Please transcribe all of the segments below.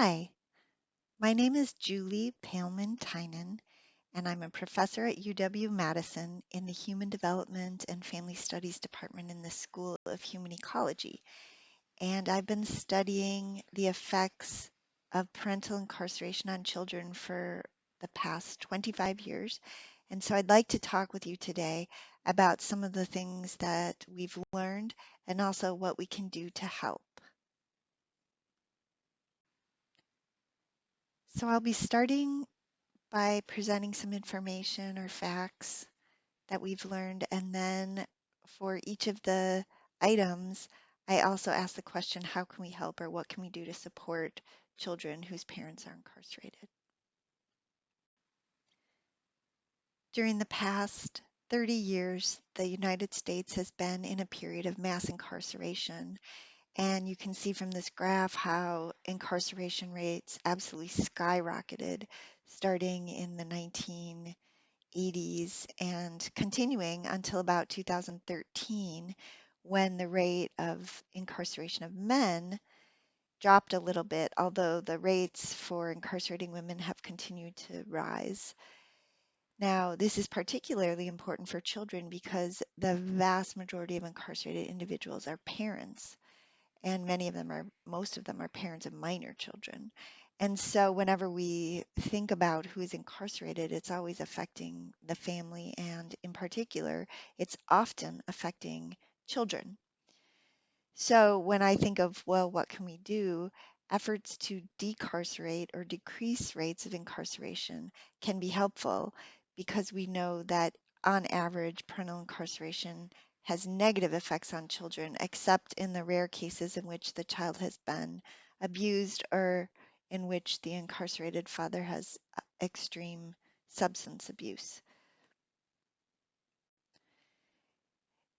Hi, my name is Julie Poehlmann-Tynan, and I'm a professor at UW-Madison in the Human Development and Family Studies Department in the School of Human Ecology. And I've been studying the effects of parental incarceration on children for the past 25 years. And so I'd like to talk with you today about some of the things that we've learned and also what we can do to help. So I'll be starting by presenting some information or facts that we've learned. And then for each of the items, I also ask the question, how can we help or what can we do to support children whose parents are incarcerated? During the past 30 years, the United States has been in a period of mass incarceration. And you can see from this graph how incarceration rates absolutely skyrocketed starting in the 1980s and continuing until about 2013, when the rate of incarceration of men dropped a little bit, although the rates for incarcerating women have continued to rise. Now, this is particularly important for children because the vast majority of incarcerated individuals are parents, and most of them are parents of minor children. And so whenever we think about who is incarcerated, it's always affecting the family, and in particular, it's often affecting children. So when I think of, well, what can we do? Efforts to decarcerate or decrease rates of incarceration can be helpful because we know that on average, parental incarceration has negative effects on children, except in the rare cases in which the child has been abused or in which the incarcerated father has extreme substance abuse.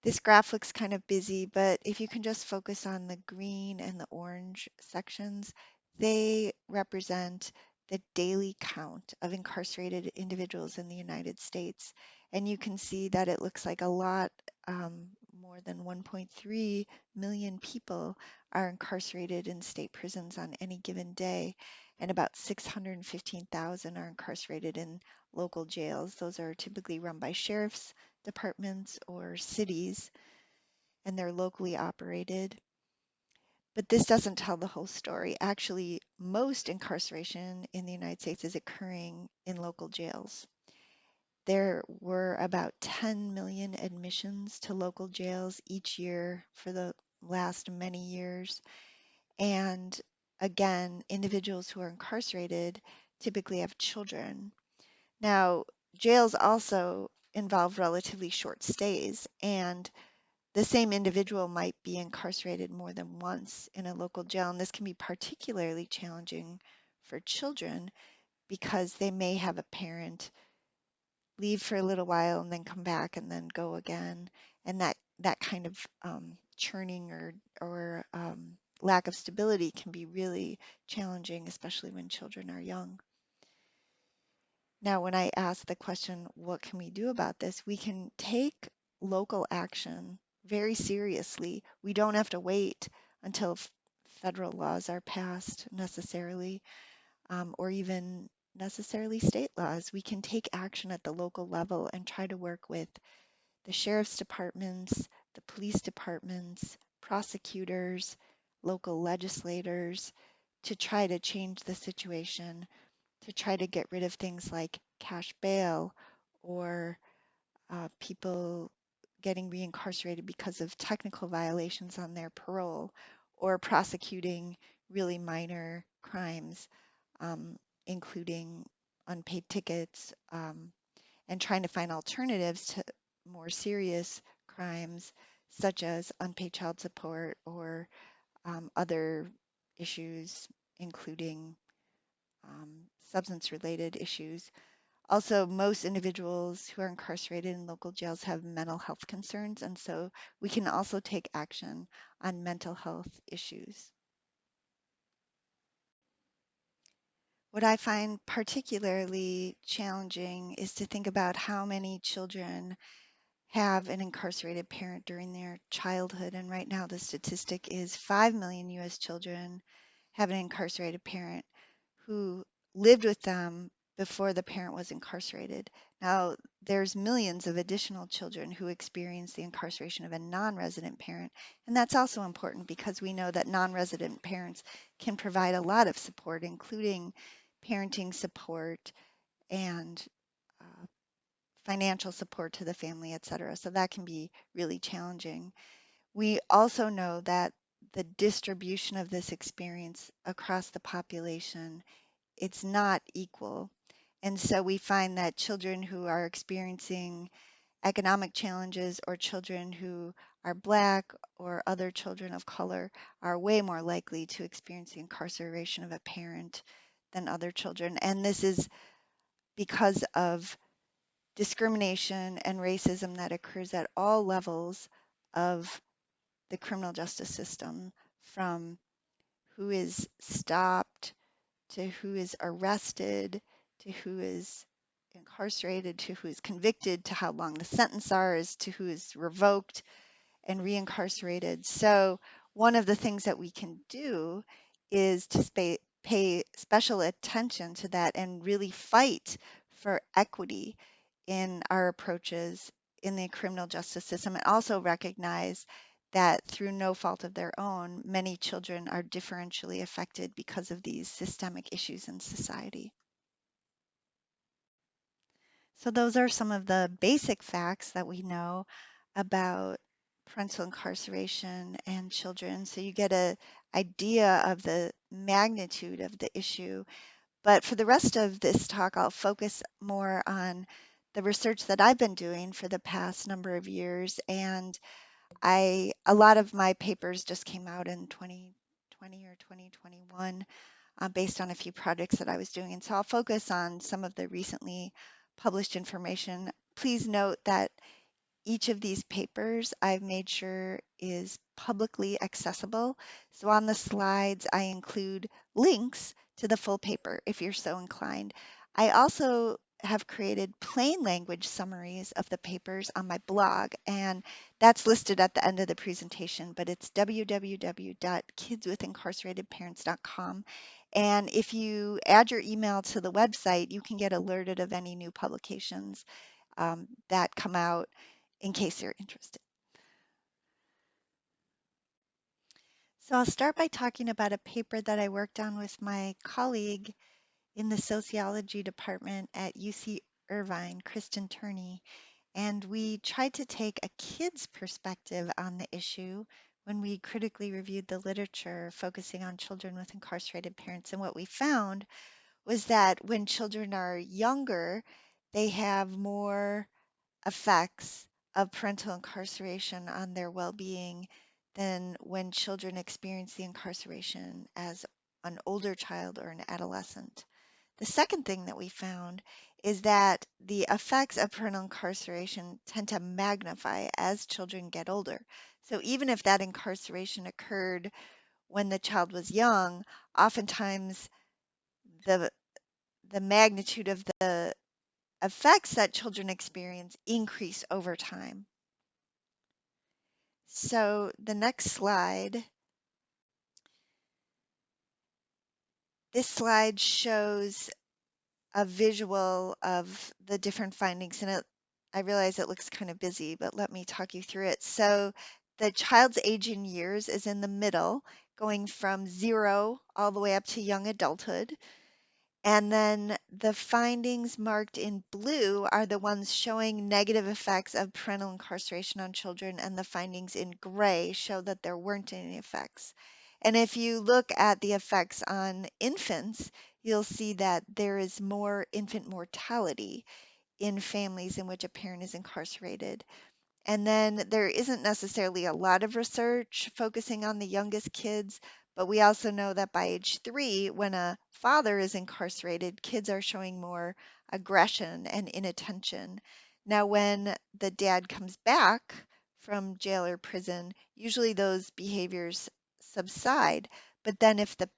This graph looks kind of busy, but if you can just focus on the green and the orange sections, they represent the daily count of incarcerated individuals in the United States. And you can see that it looks like a lot, more than 1.3 million people are incarcerated in state prisons on any given day, and about 615,000 are incarcerated in local jails. Those are typically run by sheriffs departments or cities, and they're locally operated. But this doesn't tell the whole story. Actually, most incarceration in the United States is occurring in local jails. There were about 10 million admissions to local jails each year for the last many years. And again, individuals who are incarcerated typically have children. Now, jails also involve relatively short stays, and the same individual might be incarcerated more than once in a local jail, and this can be particularly challenging for children because they may have a parent leave for a little while and then come back and then go again, and that kind of churning or lack of stability can be really challenging, especially when children are young. Now, when I ask the question, what can we do about this? We can take local action very seriously. We don't have to wait until federal laws are passed necessarily, or even necessarily state laws. We can take action at the local level and try to work with the sheriff's departments, the police departments, prosecutors, local legislators to try to change the situation, to try to get rid of things like cash bail or people getting reincarcerated because of technical violations on their parole, or prosecuting really minor crimes, including unpaid tickets, and trying to find alternatives to more serious crimes such as unpaid child support or other issues, including substance-related issues. Also, most individuals who are incarcerated in local jails have mental health concerns, and so we can also take action on mental health issues. What I find particularly challenging is to think about how many children have an incarcerated parent during their childhood. And right now, the statistic is 5 million US children have an incarcerated parent. who lived with them before the parent was incarcerated. Now, there's millions of additional children who experience the incarceration of a non-resident parent, and that's also important because we know that non-resident parents can provide a lot of support, including parenting support and financial support to the family, et cetera. So that can be really challenging. We also know that the distribution of this experience across the population, it's not equal. And so we find that children who are experiencing economic challenges or children who are Black or other children of color are way more likely to experience the incarceration of a parent than other children. And this is because of discrimination and racism that occurs at all levels of the criminal justice system, from who is stopped to who is arrested to who is incarcerated to who is convicted to how long the sentence is to who is revoked and reincarcerated. So one of the things that we can do is to pay special attention to that and really fight for equity in our approaches in the criminal justice system, and also recognize that through no fault of their own, many children are differentially affected because of these systemic issues in society. So those are some of the basic facts that we know about parental incarceration and children. So you get an idea of the magnitude of the issue. But for the rest of this talk, I'll focus more on the research that I've been doing for the past number of years. And a lot of my papers just came out in 2020 or 2021 based on a few projects that I was doing. And so I'll focus on some of the recently published information. Please note that each of these papers I've made sure is publicly accessible. So on the slides, I include links to the full paper if you're so inclined. I also have created plain language summaries of the papers on my blog, and that's listed at the end of the presentation, but it's www.kidswithincarceratedparents.com. And if you add your email to the website, you can get alerted of any new publications that come out in case you're interested. So I'll start by talking about a paper that I worked on with my colleague in the sociology department at UC Irvine, Kristen Turney. And we tried to take a kid's perspective on the issue when we critically reviewed the literature focusing on children with incarcerated parents. And what we found was that when children are younger, they have more effects of parental incarceration on their well-being than when children experience the incarceration as an older child or an adolescent. The second thing that we found is that the effects of parental incarceration tend to magnify as children get older. So even if that incarceration occurred when the child was young, oftentimes the the magnitude of the effects that children experience increase over time. So the next slide, this slide shows a visual of the different findings, and I realize it looks kind of busy, but let me talk you through it. So the child's age in years is in the middle, going from 0 all the way up to young adulthood. And then the findings marked in blue are the ones showing negative effects of parental incarceration on children, and the findings in gray show that there weren't any effects. And if you look at the effects on infants, you'll see that there is more infant mortality in families in which a parent is incarcerated. And then there isn't necessarily a lot of research focusing on the youngest kids, but we also know that by age 3, when a father is incarcerated, kids are showing more aggression and inattention. Now, when the dad comes back from jail or prison, usually those behaviors subside. But then if the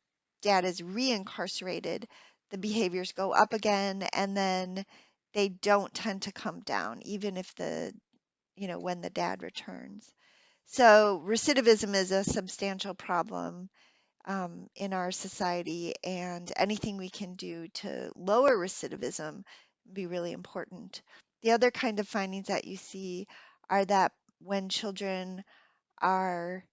dad is reincarcerated, the behaviors go up again, and then they don't tend to come down, even if when the dad returns. So recidivism is a substantial problem in our society, and anything we can do to lower recidivism would be really important. The other kind of findings that you see are that when children are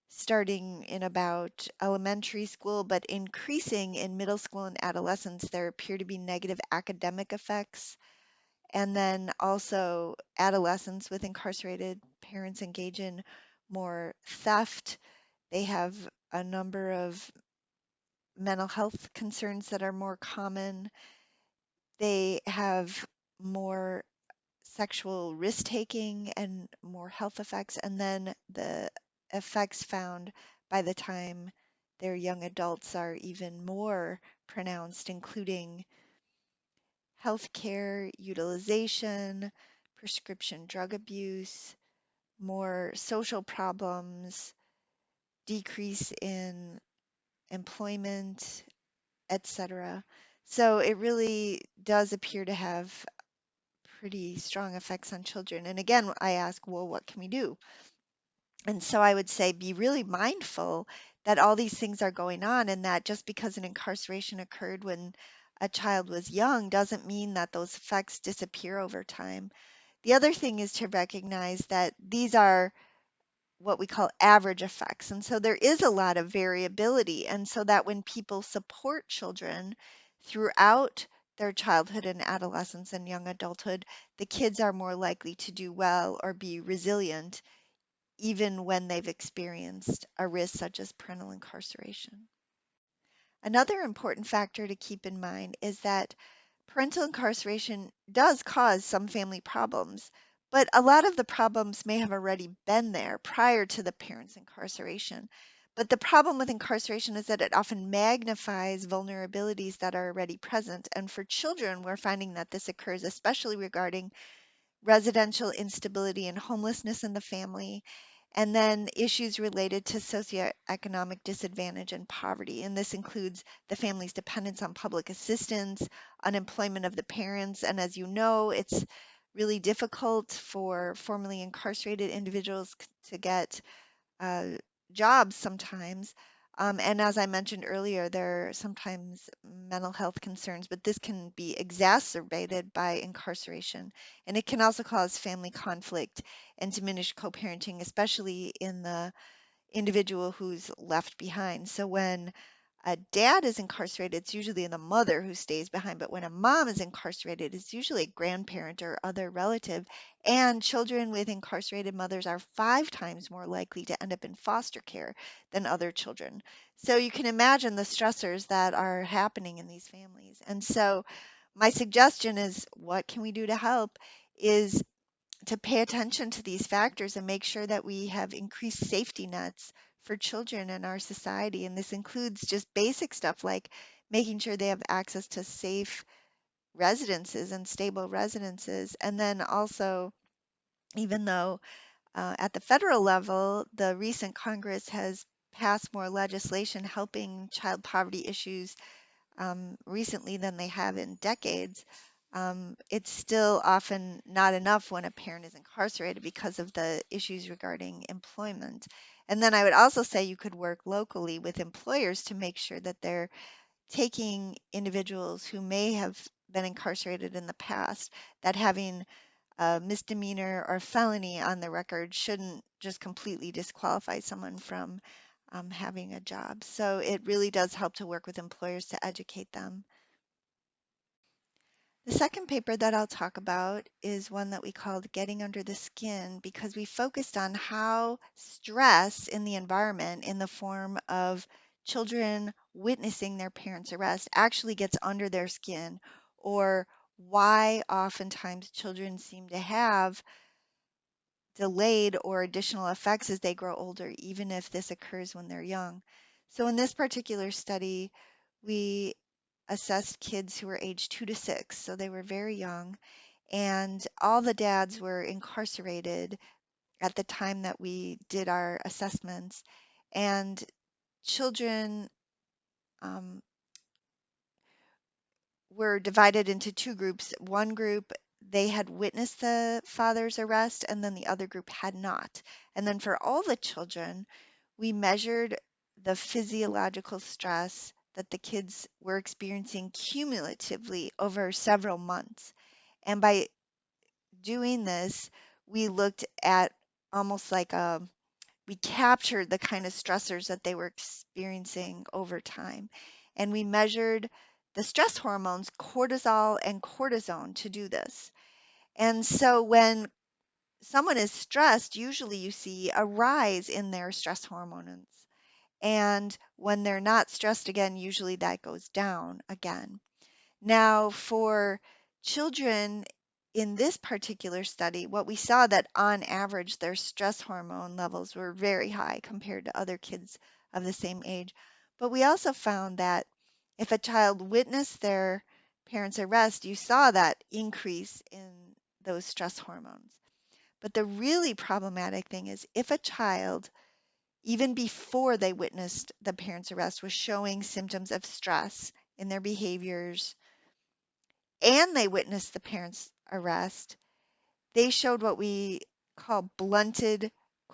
starting in about elementary school, but increasing in middle school and adolescence, there appear to be negative academic effects. And then also, adolescents with incarcerated parents engage in more theft. They have a number of mental health concerns that are more common. They have more sexual risk taking and more health effects. And then the effects found by the time they're young adults are even more pronounced, including healthcare utilization, prescription drug abuse, more social problems, decrease in employment, etc. So it really does appear to have pretty strong effects on children. And again, I ask, well, what can we do? And so I would say be really mindful that all these things are going on, and that just because an incarceration occurred when a child was young doesn't mean that those effects disappear over time. The other thing is to recognize that these are what we call average effects. And so there is a lot of variability. And so that when people support children throughout their childhood and adolescence and young adulthood, the kids are more likely to do well or be resilient even when they've experienced a risk such as parental incarceration. Another important factor to keep in mind is that parental incarceration does cause some family problems, but a lot of the problems may have already been there prior to the parent's incarceration. But the problem with incarceration is that it often magnifies vulnerabilities that are already present. And for children, we're finding that this occurs especially regarding residential instability and homelessness in the family, and then issues related to socioeconomic disadvantage and poverty. And this includes the family's dependence on public assistance, unemployment of the parents. And as you know, it's really difficult for formerly incarcerated individuals to get uh, jobs sometimes. And as I mentioned earlier, there are sometimes mental health concerns, but this can be exacerbated by incarceration. And it can also cause family conflict and diminished co-parenting, especially in the individual who's left behind. So when a dad is incarcerated, it's usually the mother who stays behind. But when a mom is incarcerated, it's usually a grandparent or other relative. And children with incarcerated mothers are 5 times more likely to end up in foster care than other children. So you can imagine the stressors that are happening in these families. And so my suggestion is, what can we do to help? Is to pay attention to these factors and make sure that we have increased safety nets for children in our society. And this includes just basic stuff like making sure they have access to safe residences and stable residences. And then also, even though at the federal level, the recent Congress has passed more legislation helping child poverty issues recently than they have in decades, it's still often not enough when a parent is incarcerated because of the issues regarding employment. And then I would also say you could work locally with employers to make sure that they're taking individuals who may have been incarcerated in the past, that having a misdemeanor or felony on the record shouldn't just completely disqualify someone from having a job. So it really does help to work with employers to educate them. The second paper that I'll talk about is one that we called Getting Under the Skin, because we focused on how stress in the environment in the form of children witnessing their parents' arrest actually gets under their skin, or why oftentimes children seem to have delayed or additional effects as they grow older, even if this occurs when they're young. So in this particular study, we assessed kids who were aged 2 to 6, so they were very young, and all the dads were incarcerated at the time that we did our assessments. And children um, were divided into 2 groups. One group, they had witnessed the father's arrest, and then the other group had not. And then for all the children, we measured the physiological stress that the kids were experiencing cumulatively over several months. And by doing this, we looked at almost like we captured the kind of stressors that they were experiencing over time. And we measured the stress hormones, cortisol and cortisone, to do this. And so when someone is stressed, usually you see a rise in their stress hormones. And when they're not stressed again, usually that goes down again. Now, for children in this particular study, what we saw that on average their stress hormone levels were very high compared to other kids of the same age. But we also found that if a child witnessed their parents' arrest, you saw that increase in those stress hormones. But the really problematic thing is if a child, even before they witnessed the parents' arrest, was showing symptoms of stress in their behaviors, and they witnessed the parents' arrest, they showed what we call blunted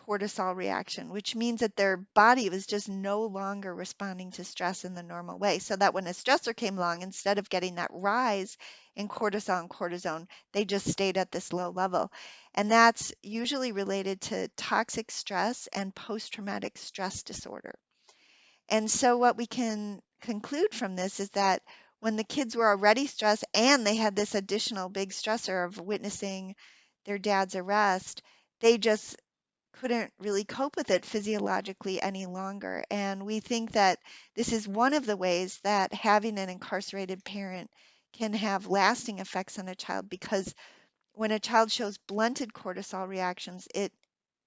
cortisol reaction, which means that their body was just no longer responding to stress in the normal way. So that when a stressor came along, instead of getting that rise in cortisol and cortisone, they just stayed at this low level. And that's usually related to toxic stress and post-traumatic stress disorder. And so what we can conclude from this is that when the kids were already stressed and they had this additional big stressor of witnessing their dad's arrest, they just couldn't really cope with it physiologically any longer. And we think that this is one of the ways that having an incarcerated parent can have lasting effects on a child, because when a child shows blunted cortisol reactions, it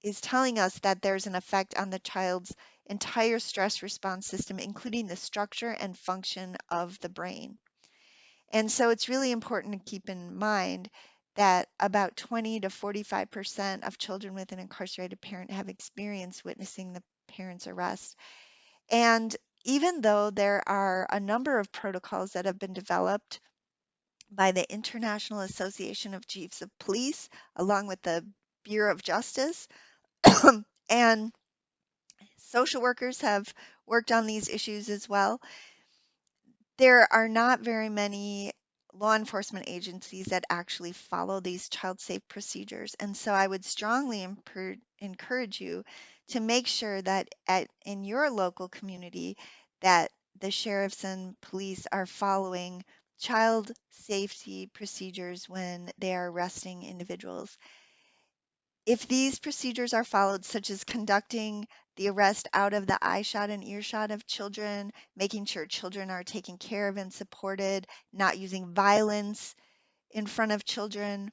is telling us that there's an effect on the child's entire stress response system, including the structure and function of the brain. And so it's really important to keep in mind that about 20 to 45% of children with an incarcerated parent have experienced witnessing the parent's arrest. And even though there are a number of protocols that have been developed by the International Association of Chiefs of Police, along with the Bureau of Justice, and social workers have worked on these issues as well, there are not very many law enforcement agencies that actually follow these child safe procedures. And so I would strongly encourage you to make sure that in your local community that the sheriffs and police are following child safety procedures when they are arresting individuals. If these procedures are followed, such as conducting the arrest out of the eye shot and earshot of children, making sure children are taken care of and supported, not using violence in front of children,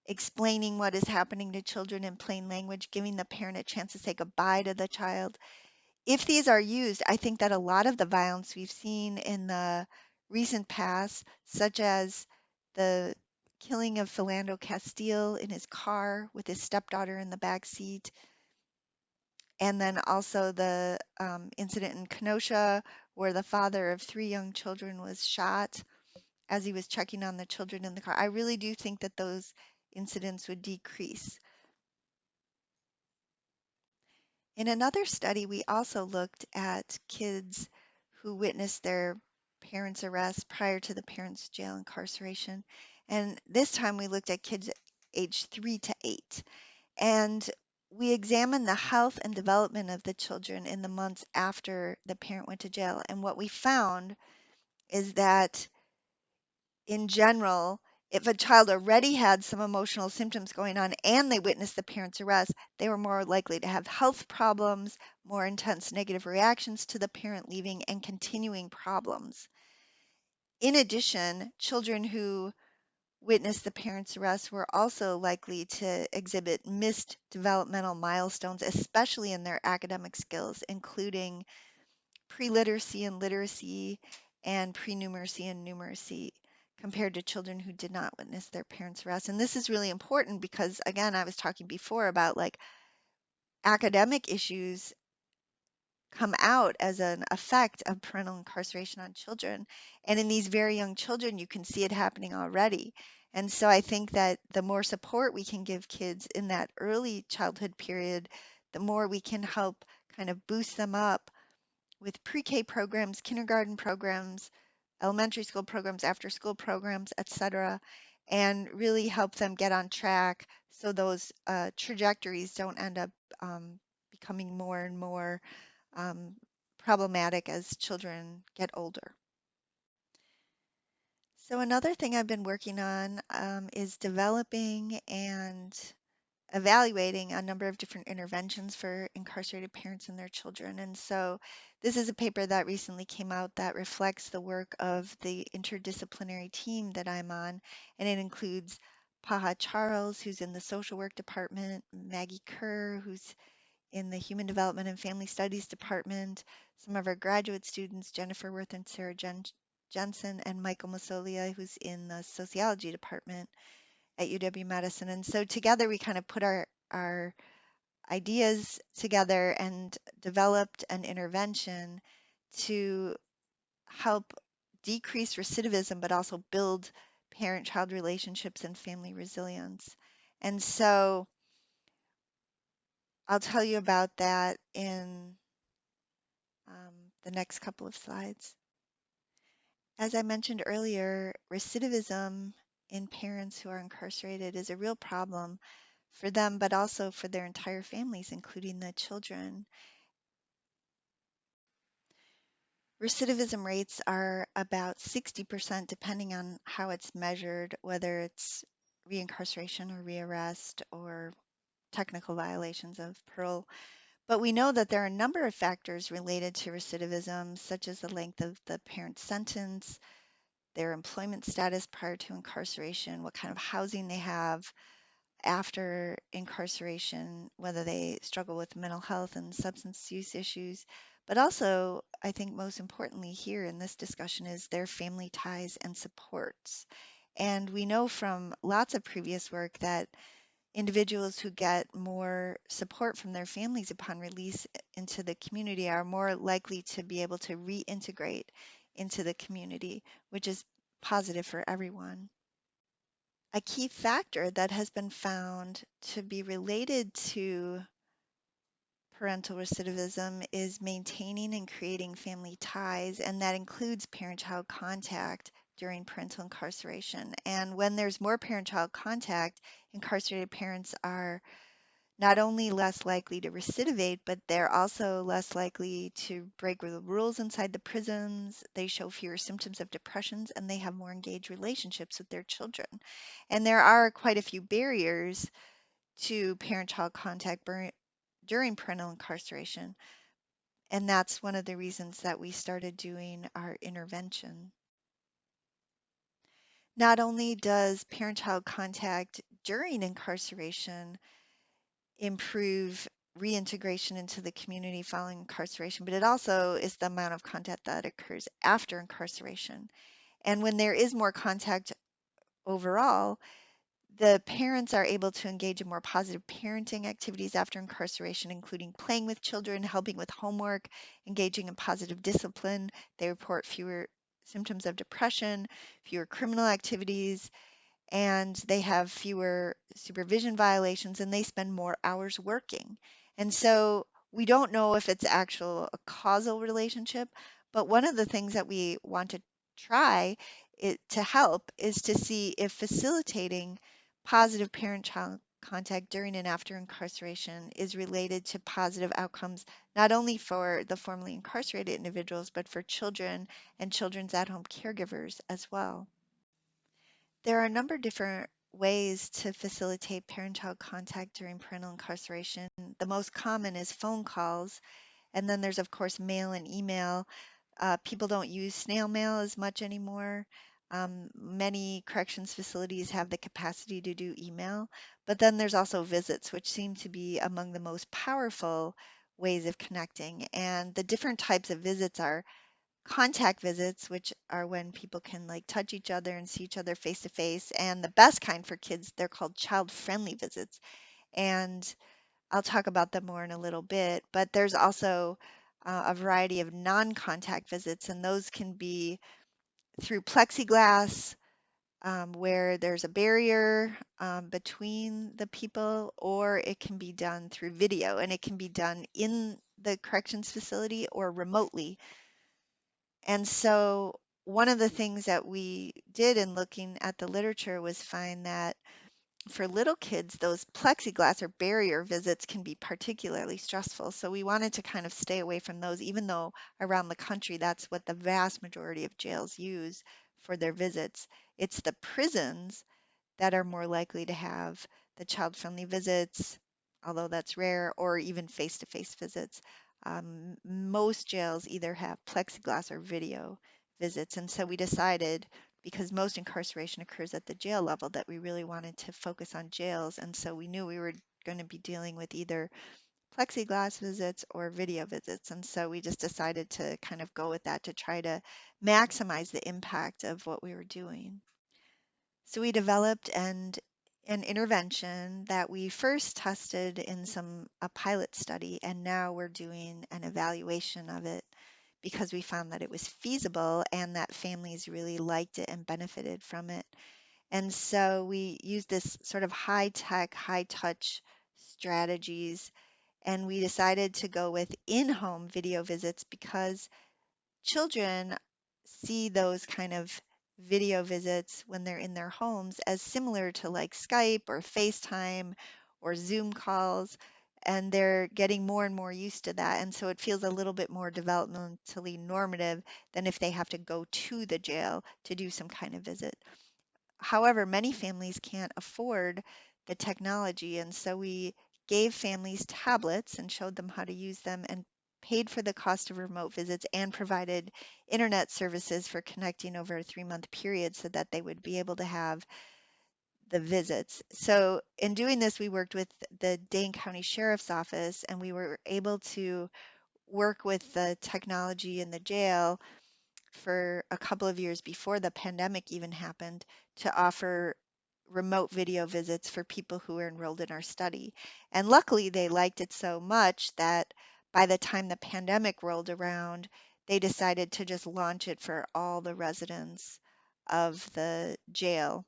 explaining what is happening to children in plain language, giving the parent a chance to say goodbye to the child. If these are used, I think that a lot of the violence we've seen in the recent past, such as the killing of Philando Castile in his car with his stepdaughter in the back seat, and then also the incident in Kenosha where the father of 3 young children was shot as he was checking on the children in the car. I really do think that those incidents would decrease. In another study, we also looked at kids who witnessed their parents' arrest prior to the parents' jail incarceration. And this time we looked at kids aged 3 to 8. And we examined the health and development of the children in the months after the parent went to jail. And what we found is that in general, if a child already had some emotional symptoms going on and they witnessed the parent's arrest, they were more likely to have health problems, more intense negative reactions to the parent leaving, and continuing problems. In addition, children who witnessed the parent's arrest were also likely to exhibit missed developmental milestones, especially in their academic skills, including pre-literacy and literacy and pre-numeracy and numeracy, compared to children who did not witness their parents' arrest. And this is really important because, again, I was talking before about like academic issues come out as an effect of parental incarceration on children. And in these very young children, you can see it happening already. And so I think that the more support we can give kids in that early childhood period, the more we can help kind of boost them up with pre-K programs, kindergarten programs, elementary school programs, after school programs, etc., and really help them get on track so those trajectories don't end up becoming more and more um, problematic as children get older. So another thing I've been working on is developing and evaluating a number of different interventions for incarcerated parents and their children. And so this is a paper that recently came out that reflects the work of the interdisciplinary team that I'm on, and it includes Paha Charles, who's in the social work department, Maggie Kerr, who's in the Human Development and Family Studies Department, some of our graduate students, Jennifer Worth and Sarah Jensen, and Michael Masolia, who's in the Sociology Department at UW-Madison. And so together we kind of put our ideas together and developed an intervention to help decrease recidivism, but also build parent-child relationships and family resilience. And so I'll tell you about that in the next couple of slides. As I mentioned earlier, recidivism in parents who are incarcerated is a real problem for them, but also for their entire families, including the children. Recidivism rates are about 60%, depending on how it's measured, whether it's reincarceration or rearrest or technical violations of parole. But we know that there are a number of factors related to recidivism, such as the length of the parent's sentence, their employment status prior to incarceration, what kind of housing they have after incarceration, whether they struggle with mental health and substance use issues. But also, I think most importantly here in this discussion is their family ties and supports. And we know from lots of previous work that individuals who get more support from their families upon release into the community are more likely to be able to reintegrate into the community, which is positive for everyone. A key factor that has been found to be related to parental recidivism is maintaining and creating family ties, and that includes parent-child contact during parental incarceration. And when there's more parent-child contact, incarcerated parents are not only less likely to recidivate, but they're also less likely to break the rules inside the prisons. They show fewer symptoms of depressions, and they have more engaged relationships with their children. And there are quite a few barriers to parent-child contact during parental incarceration. And that's one of the reasons that we started doing our intervention. Not only does parent-child contact during incarceration improve reintegration into the community following incarceration, but it also is the amount of contact that occurs after incarceration. And when there is more contact overall, the parents are able to engage in more positive parenting activities after incarceration, including playing with children, helping with homework, engaging in positive discipline. They report fewer symptoms of depression, fewer criminal activities, and they have fewer supervision violations, and they spend more hours working. And so we don't know if it's actual a causal relationship, but one of the things that we want to try to help is to see if facilitating positive parent-child contact during and after incarceration is related to positive outcomes, not only for the formerly incarcerated individuals, but for children and children's at-home caregivers as well. There are a number of different ways to facilitate parent-child contact during parental incarceration. The most common is phone calls, and then there's, of course, mail and email. People don't use snail mail as much anymore. Many corrections facilities have the capacity to do email, but then there's also visits, which seem to be among the most powerful ways of connecting. And the different types of visits are contact visits, which are when people can like touch each other and see each other face to face. And the best kind for kids, they're called child-friendly visits. And I'll talk about them more in a little bit. But there's also a variety of non-contact visits, and those can be through plexiglass, where there's a barrier between the people, or it can be done through video, and it can be done in the corrections facility or remotely. And so one of the things that we did in looking at the literature was find that for little kids, those plexiglass or barrier visits can be particularly stressful. So we wanted to kind of stay away from those, even though around the country, that's what the vast majority of jails use for their visits. It's the prisons that are more likely to have the child-friendly visits, although that's rare, or even face-to-face visits. Most jails either have plexiglass or video visits, and so we decided, because most incarceration occurs at the jail level, that we really wanted to focus on jails, and so we knew we were going to be dealing with either plexiglass visits or video visits, and so we just decided to kind of go with that to try to maximize the impact of what we were doing. So we developed an intervention that we first tested in a pilot study, and now we're doing an evaluation of it because we found that it was feasible and that families really liked it and benefited from it. And so we used this sort of high tech, high touch strategies, and we decided to go with in-home video visits because children see those kind of video visits when they're in their homes as similar to like Skype or FaceTime or Zoom calls, and they're getting more and more used to that. And so it feels a little bit more developmentally normative than if they have to go to the jail to do some kind of visit. However, many families can't afford the technology, and so we gave families tablets and showed them how to use them and paid for the cost of remote visits and provided internet services for connecting over a 3-month period so that they would be able to have the visits. So in doing this, we worked with the Dane County Sheriff's Office, and we were able to work with the technology in the jail for a couple of years before the pandemic even happened to offer remote video visits for people who were enrolled in our study. And luckily, they liked it so much that by the time the pandemic rolled around, they decided to just launch it for all the residents of the jail.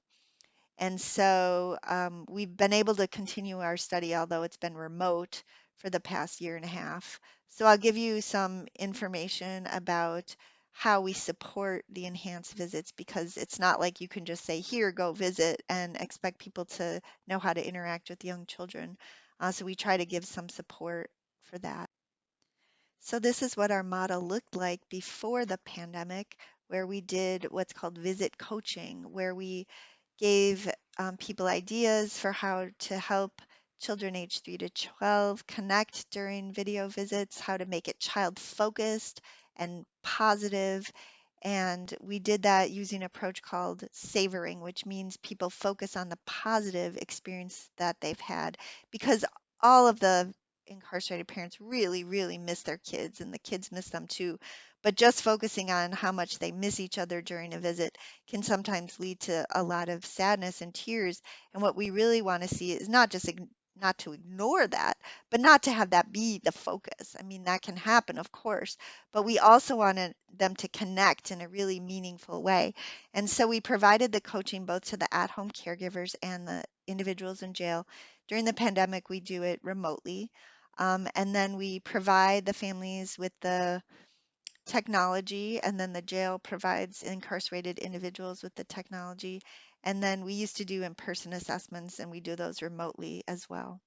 And so we've been able to continue our study, although it's been remote for the past year and a half. So I'll give you some information about how we support the enhanced visits because it's not like you can just say, here, go visit and expect people to know how to interact with young children. So we try to give some support for that. So this is what our model looked like before the pandemic, where we did what's called visit coaching, where we gave people ideas for how to help children aged 3 to 12 connect during video visits, how to make it child focused and positive. And we did that using an approach called savoring, which means people focus on the positive experience that they've had because all of the incarcerated parents really, really miss their kids and the kids miss them too. But just focusing on how much they miss each other during a visit can sometimes lead to a lot of sadness and tears. And what we really want to see is not just not to ignore that, but not to have that be the focus. I mean, that can happen, of course, but we also wanted them to connect in a really meaningful way. And so we provided the coaching both to the at-home caregivers and the individuals in jail. During the pandemic, we do it remotely. And then we provide the families with the technology, and then the jail provides incarcerated individuals with the technology. And then we used to do in-person assessments, and we do those remotely as well.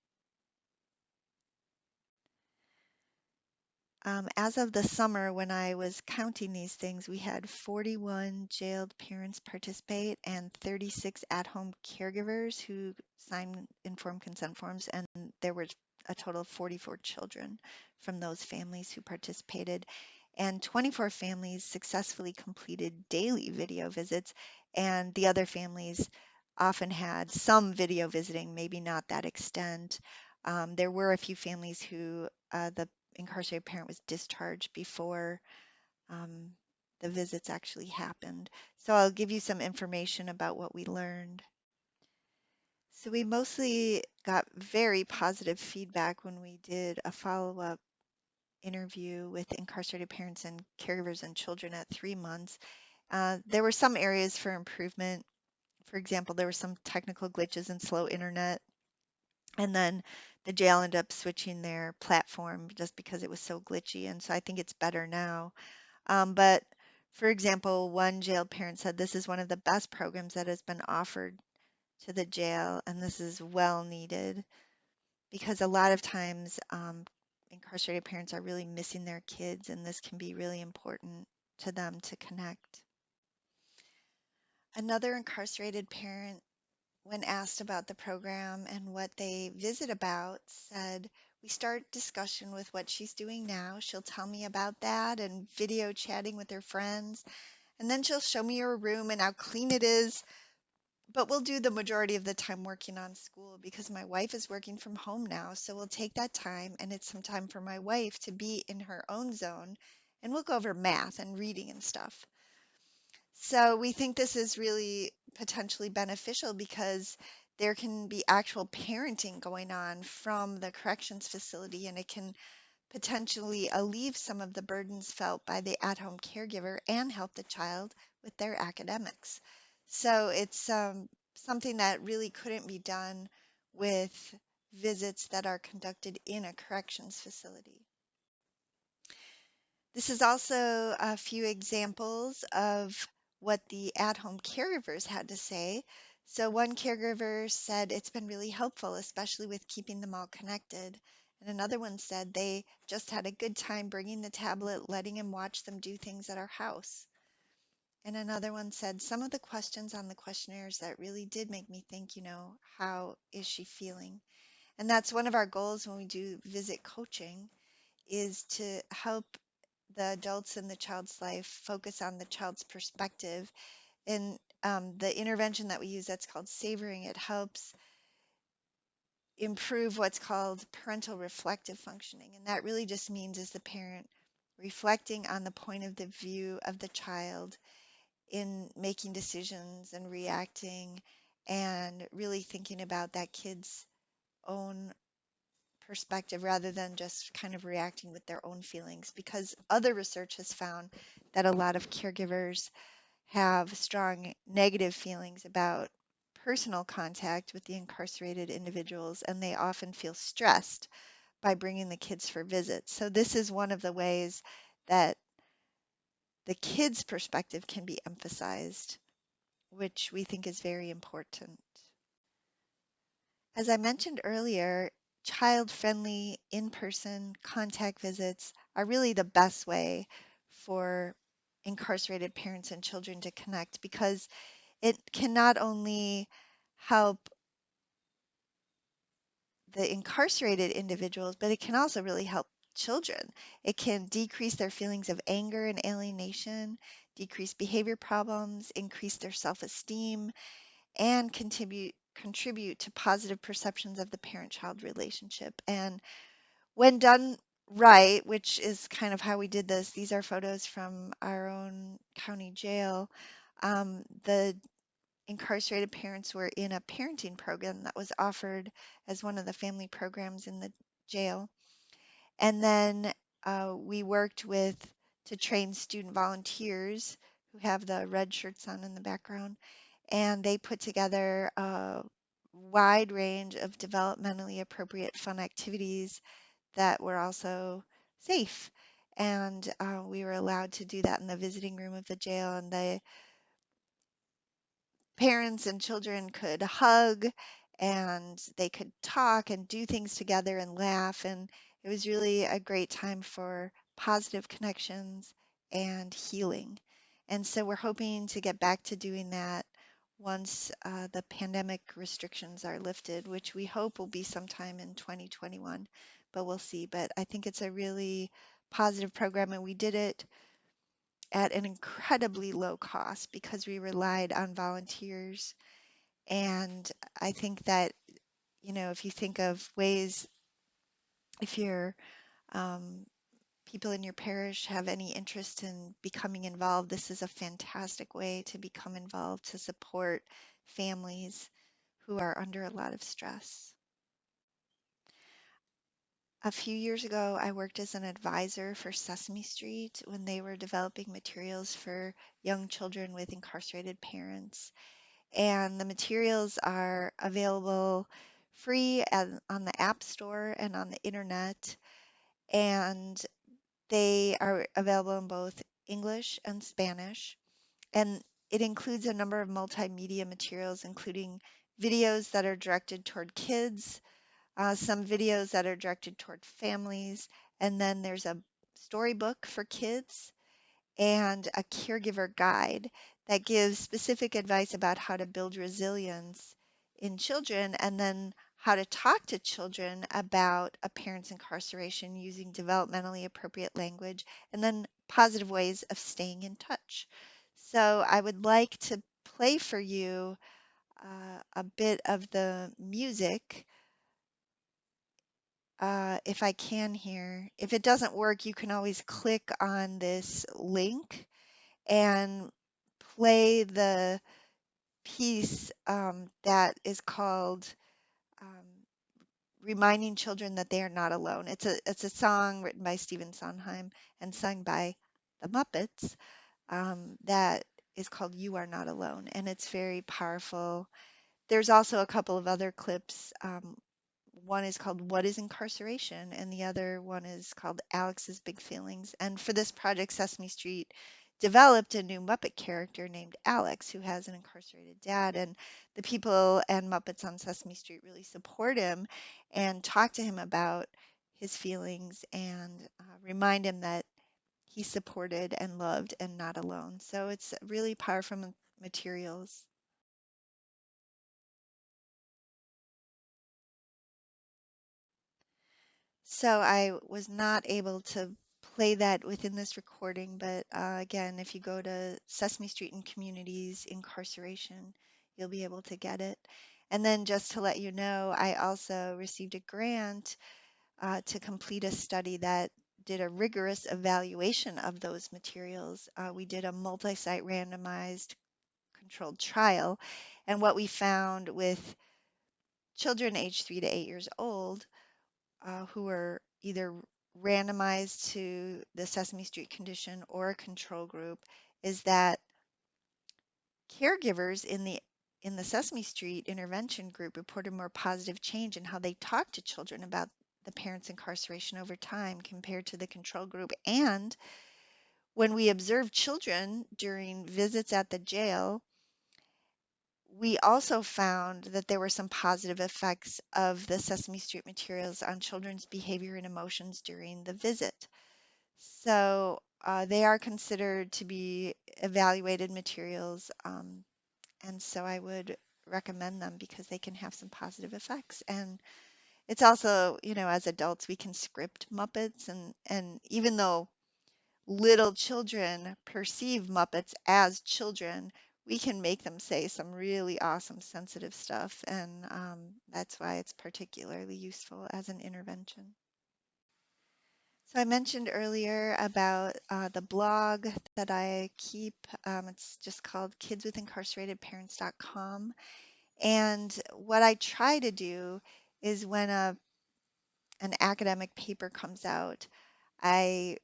As of the summer, when I was counting these things, we had 41 jailed parents participate and 36 at-home caregivers who signed informed consent forms, and there were a total of 44 children from those families who participated. And 24 families successfully completed daily video visits, and the other families often had some video visiting, maybe not that extent. There were a few families who the incarcerated parent was discharged before um, the visits actually happened. So I'll give you some information about what we learned. So we mostly got very positive feedback when we did a follow-up interview with incarcerated parents and caregivers and children at 3 months. There were some areas for improvement. For example, there were some technical glitches and slow internet. And then the jail ended up switching their platform just because it was so glitchy, and so I think it's better now. But for example, one jail parent said this is one of the best programs that has been offered to the jail, and this is well needed because a lot of times incarcerated parents are really missing their kids, and this can be really important to them to connect. Another incarcerated parent, when asked about the program and what they visit about, said, "We start discussion with what she's doing now. She'll tell me about that and video chatting with her friends. And then she'll show me her room and how clean it is. But we'll do the majority of the time working on school because my wife is working from home now. So we'll take that time and it's some time for my wife to be in her own zone. And we'll go over math and reading and stuff." So we think this is really potentially beneficial because there can be actual parenting going on from the corrections facility, and it can potentially alleviate some of the burdens felt by the at-home caregiver and help the child with their academics. So it's something that really couldn't be done with visits that are conducted in a corrections facility. This is also a few examples of what the at-home caregivers had to say. So one caregiver said it's been really helpful, especially with keeping them all connected. And another one said they just had a good time bringing the tablet, letting him watch them do things at our house. And another one said some of the questions on the questionnaires that really did make me think, how is she feeling? And that's one of our goals when we do visit coaching, is to help the adults in the child's life focus on the child's perspective. And the intervention that we use, that's called savoring, it helps improve what's called parental reflective functioning. And that really just means as the parent reflecting on the point of the view of the child in making decisions and reacting and really thinking about that kid's own perspective rather than just kind of reacting with their own feelings, because other research has found that a lot of caregivers have strong negative feelings about personal contact with the incarcerated individuals, and they often feel stressed by bringing the kids for visits. So this is one of the ways that the kids' perspective can be emphasized, which we think is very important. As I mentioned earlier, child-friendly in-person contact visits are really the best way for incarcerated parents and children to connect, because it can not only help the incarcerated individuals, but it can also really help children. It can decrease their feelings of anger and alienation, decrease behavior problems, increase their self-esteem, and contribute to positive perceptions of the parent-child relationship. And when done right, which is kind of how we did this, these are photos from our own county jail. The incarcerated parents were in a parenting program that was offered as one of the family programs in the jail. And then we worked with to train student volunteers who have the red shirts on in the background, and they put together a wide range of developmentally appropriate fun activities that were also safe. And we were allowed to do that in the visiting room of the jail, and the parents and children could hug and they could talk and do things together and laugh. And it was really a great time for positive connections and healing. And so we're hoping to get back to doing that once the pandemic restrictions are lifted, which we hope will be sometime in 2021, but we'll see. But I think it's a really positive program, and we did it at an incredibly low cost because we relied on volunteers. And I think that, if you think of ways, if your people in your parish have any interest in becoming involved, this is a fantastic way to become involved to support families who are under a lot of stress. A few years ago, I worked as an advisor for Sesame Street when they were developing materials for young children with incarcerated parents. And the materials are available free on the App Store and on the internet. And they are available in both English and Spanish. And it includes a number of multimedia materials, including videos that are directed toward kids, some videos that are directed toward families, and then there's a storybook for kids and a caregiver guide that gives specific advice about how to build resilience in children and then how to talk to children about a parent's incarceration using developmentally appropriate language and then positive ways of staying in touch. So I would like to play for you a bit of the music if I can here. If it doesn't work, you can always click on this link and play the piece that is called um, "Reminding Children That They Are Not Alone." It's a song written by Stephen Sondheim and sung by the Muppets that is called "You Are Not Alone," and it's very powerful. There's also a couple of other clips. One is called "What is Incarceration?" and the other one is called "Alex's Big Feelings." And for this project, Sesame Street developed a new Muppet character named Alex, who has an incarcerated dad. And the people and Muppets on Sesame Street really support him and talk to him about his feelings and remind him that he's supported and loved and not alone. So it's really powerful materials. So I was not able to play that within this recording, but again, if you go to Sesame Street and Communities Incarceration, you'll be able to get it. And then just to let you know, I also received a grant to complete a study that did a rigorous evaluation of those materials. We did a multi-site randomized controlled trial, and what we found with children aged 3 to 8 years old who were either randomized to the Sesame Street condition or a control group is that caregivers in the Sesame Street intervention group reported more positive change in how they talk to children about the parents' incarceration over time compared to the control group. And when we observed children during visits at the jail, we also found that there were some positive effects of the Sesame Street materials on children's behavior and emotions during the visit. So they are considered to be evaluated materials, and so I would recommend them because they can have some positive effects. And it's also, as adults, we can script Muppets, and even though little children perceive Muppets as children, we can make them say some really awesome, sensitive stuff, and that's why it's particularly useful as an intervention. So I mentioned earlier about the blog that I keep. It's just called kidswithincarceratedparents.com. And what I try to do is when an academic paper comes out, I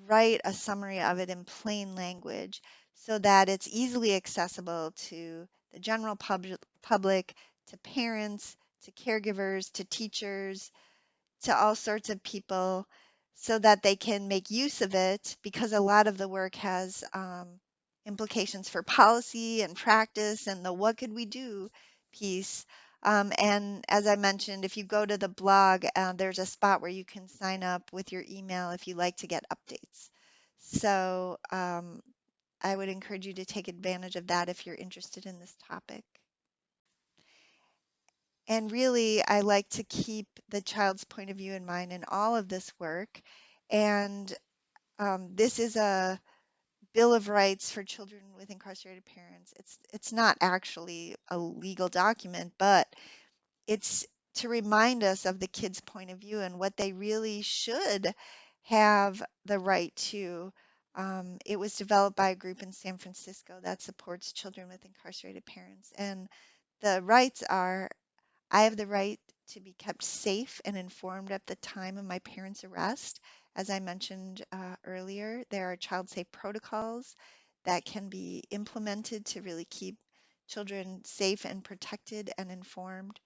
write a summary of it in plain language so that it's easily accessible to the general public, to parents, to caregivers, to teachers, to all sorts of people so that they can make use of it because a lot of the work has implications for policy and practice and the what could we do piece. And as I mentioned, if you go to the blog, there's a spot where you can sign up with your email if you like to get updates. So I would encourage you to take advantage of that if you're interested in this topic. And really, I like to keep the child's point of view in mind in all of this work. And this is a Bill of Rights for children with incarcerated parents. It's not actually a legal document, but it's to remind us of the kid's point of view and what they really should have the right to. It was developed by a group in San Francisco that supports children with incarcerated parents. And the rights are I have the right to be kept safe and informed at the time of my parents' arrest. As I mentioned earlier, there are child safe protocols that can be implemented to really keep children safe and protected and informed.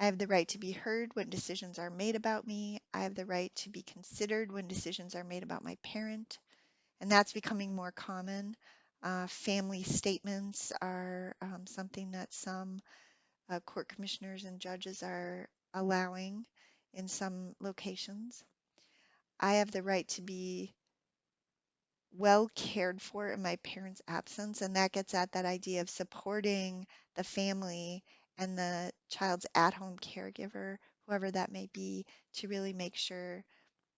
I have the right to be heard when decisions are made about me. I have the right to be considered when decisions are made about my parent. And that's becoming more common. Family statements are something that some court commissioners and judges are allowing in some locations. I have the right to be well cared for in my parents' absence, and that gets at that idea of supporting the family and the child's at-home caregiver, whoever that may be, to really make sure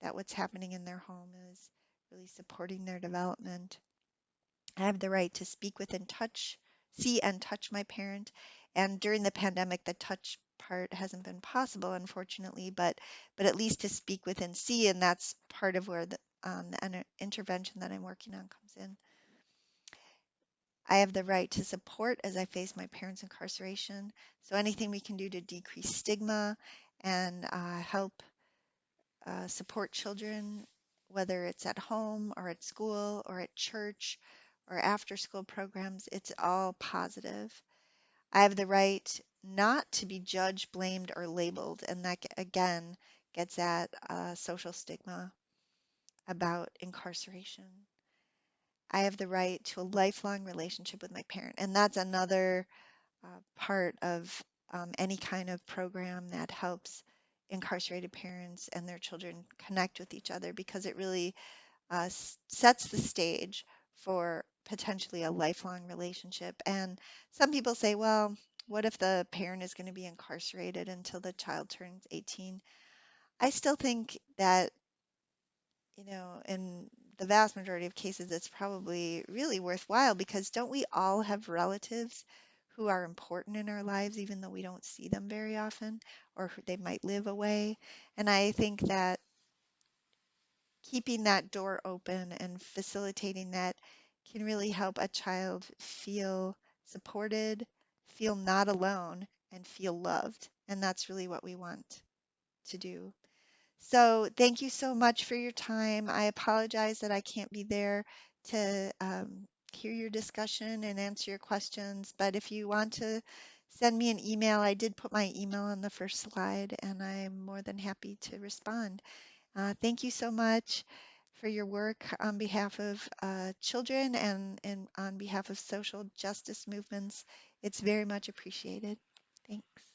that what's happening in their home is really supporting their development. I have the right to speak with and touch, see and touch my parent. And during the pandemic, the touch part hasn't been possible, unfortunately, but at least to speak with and see, and that's part of where the intervention that I'm working on comes in. I have the right to support as I face my parents' incarceration. So anything we can do to decrease stigma and help support children, whether it's at home or at school or at church or after school programs, it's all positive. I have the right not to be judged, blamed, or labeled. And that, again, gets at social stigma about incarceration. I have the right to a lifelong relationship with my parent. And that's another part of any kind of program that helps incarcerated parents and their children connect with each other, because it really sets the stage for potentially a lifelong relationship. And some people say, well, what if the parent is going to be incarcerated until the child turns 18? I still think that, in the vast majority of cases, it's probably really worthwhile, because don't we all have relatives who are important in our lives, even though we don't see them very often, or they might live away? And I think that keeping that door open and facilitating that can really help a child feel supported, feel not alone, and feel loved. And that's really what we want to do. So thank you so much for your time. I apologize that I can't be there to hear your discussion and answer your questions, but if you want to send me an email, I did put my email on the first slide, and I'm more than happy to respond. Thank you so much for your work on behalf of children and on behalf of social justice movements. It's very much appreciated. Thanks.